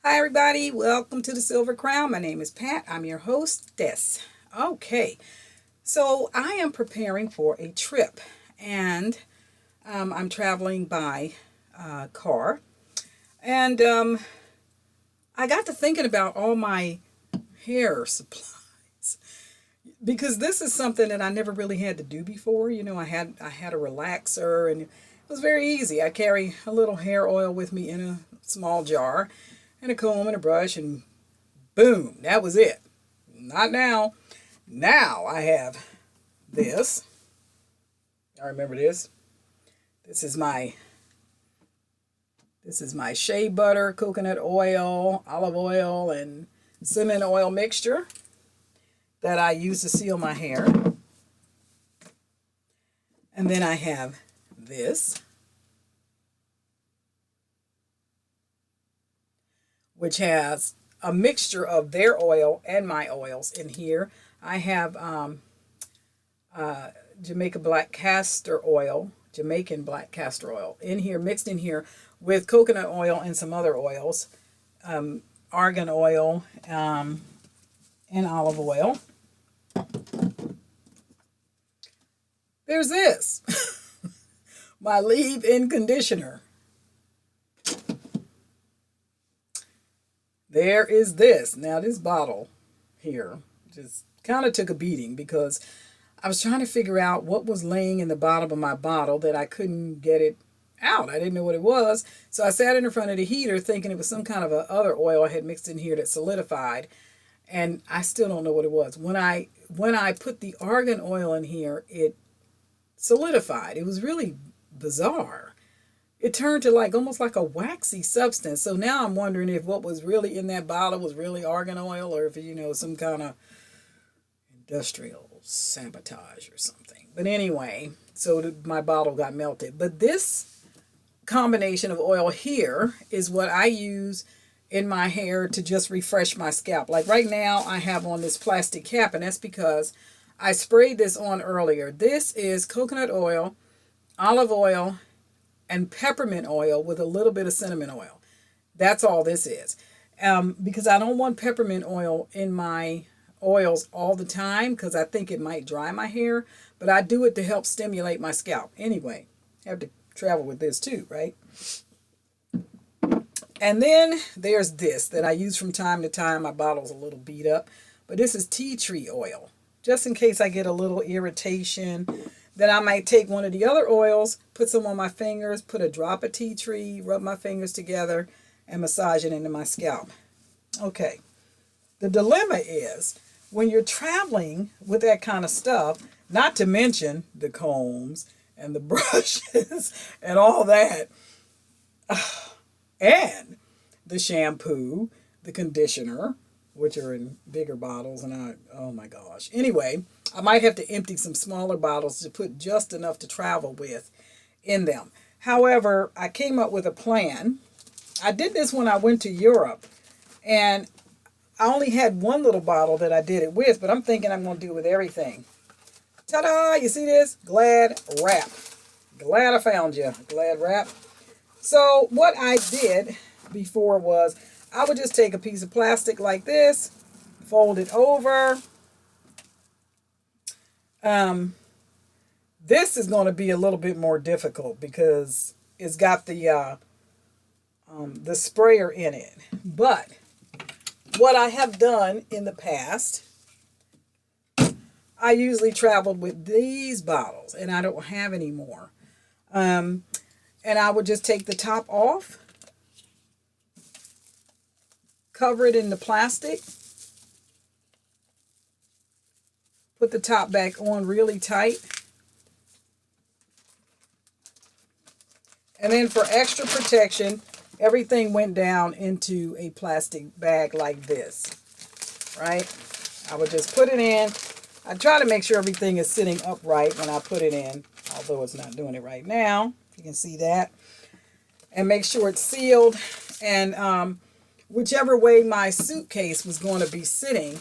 Hi, everybody. Welcome to the Silver Crown. My name is Pat. I'm your hostess. Okay, so I am preparing for a trip and I'm traveling by car. And I got to thinking about all my hair supplies because this is something that I never really had to do before. I had a relaxer and it was very easy. I carry a little hair oil with me in a small jar and a comb and a brush and boom, that was it. Not now. Now I have this. I remember this. This is my this is my shea butter, coconut oil, olive oil, and cinnamon oil mixture that I use to seal my hair. And then I have this, which has a mixture of their oil and my oils in here. I have uh, Jamaica black castor oil, Jamaican black castor oil in here, mixed in here with coconut oil and some other oils, argan oil, and olive oil. There's this, my leave-in conditioner. There is this. Now this bottle here just kind of took a beating because I was trying to figure out what was laying in the bottom of my bottle that I couldn't get it out. I didn't know what it was. So I sat in front of the heater thinking it was some kind of a other oil I had mixed in here that solidified. And I still don't know what it was. When I put the argan oil in here, it solidified. It was really bizarre. It turned to like almost like a waxy substance. So now I'm wondering if what was really in that bottle was really argan oil or if some kind of industrial sabotage or something. But anyway, so my bottle got melted. But this combination of oil here is what I use in my hair to just refresh my scalp. Like right now, I have on this plastic cap, and that's because I sprayed this on earlier. This is coconut oil, olive oil, and peppermint oil with a little bit of cinnamon oil. That's all this is. Because I don't want peppermint oil in my oils all the time because I think it might dry my hair, but I do it to help stimulate my scalp. Anyway, I have to travel with this too, right? And then there's this that I use from time to time. My bottle's a little beat up, but this is tea tree oil. Just in case I get a little irritation, then I might take one of the other oils, put some on my fingers, put a drop of tea tree, rub my fingers together, and massage it into my scalp. Okay. The dilemma is when you're traveling with that kind of stuff, not to mention the combs and the brushes and all that, and the shampoo, the conditioner, which are in bigger bottles, and oh my gosh. Anyway, I might have to empty some smaller bottles to put just enough to travel with in them. However, I came up with a plan. I did this when I went to Europe, and I only had one little bottle that I did it with, but I'm thinking I'm going to do it with everything. Ta-da! You see this? Glad wrap. Glad I found you. Glad wrap. So what I did before was I would just take a piece of plastic like this, fold it over. This is going to be a little bit more difficult because it's got the sprayer in it. But what I have done in the past, I usually traveled with these bottles, and I don't have any more. And I would just take the top off, cover it in the plastic, put the top back on really tight, and then for extra protection, everything went down into a plastic bag like this, right? I would just put it in. I try to make sure everything is sitting upright when I put it in, although it's not doing it right now. You can see that. And make sure it's sealed. And whichever way my suitcase was going to be sitting,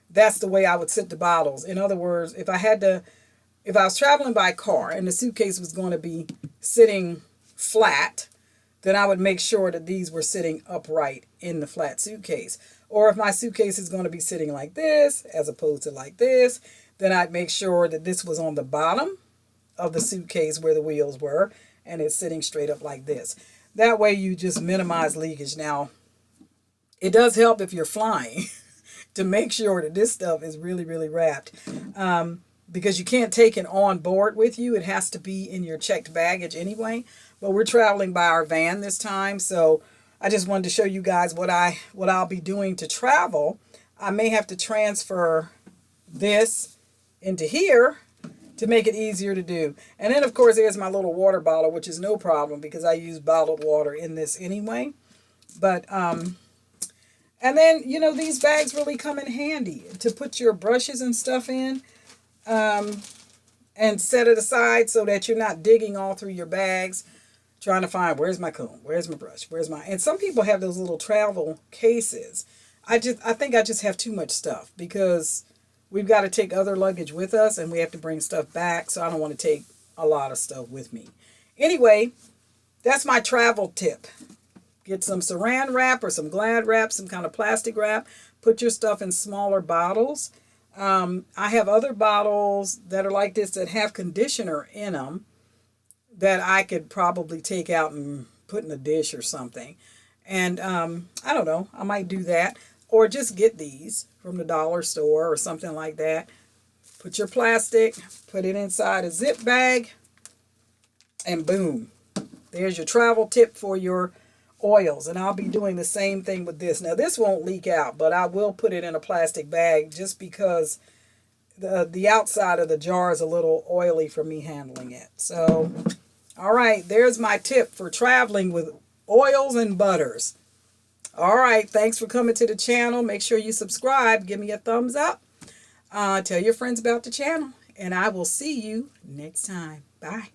that's the way I would sit the bottles. In other words, if I was traveling by car and the suitcase was going to be sitting flat, then I would make sure that these were sitting upright in the flat suitcase. Or if my suitcase is going to be sitting like this as opposed to like this, then I'd make sure that this was on the bottom of the suitcase where the wheels were, and it's sitting straight up like this. That way you just minimize leakage. Now, it does help if you're flying to make sure that this stuff is really, really wrapped. Because you can't take it on board with you. It has to be in your checked baggage anyway. But we're traveling by our van this time, so I just wanted to show you guys what I'll be doing to travel. I may have to transfer this into here to make it easier to do. And then, of course, there's my little water bottle, which is no problem because I use bottled water in this anyway. But, and then, you know, these bags really come in handy to put your brushes and stuff in, and set it aside so that you're not digging all through your bags, trying to find, where's my comb, where's my brush, and some people have those little travel cases. I think I just have too much stuff because we've got to take other luggage with us and we have to bring stuff back, so I don't want to take a lot of stuff with me. Anyway, that's my travel tip. Get some saran wrap or some Glad wrap, some kind of plastic wrap. Put your stuff in smaller bottles. I have other bottles that are like this that have conditioner in them that I could probably take out and put in a dish or something. And I don't know, I might do that. Or just get these from the dollar store or something like that. Put your plastic, put it inside a zip bag, and boom. There's your travel tip for your oils. And I'll be doing the same thing with this. Now, this won't leak out, but I will put it in a plastic bag just because the outside of the jar is a little oily for me handling it. So, all right, there's my tip for traveling with oils and butters. All right, thanks for coming to the channel. Make sure you subscribe. Give me a thumbs up. Tell your friends about the channel. And I will see you next time. Bye.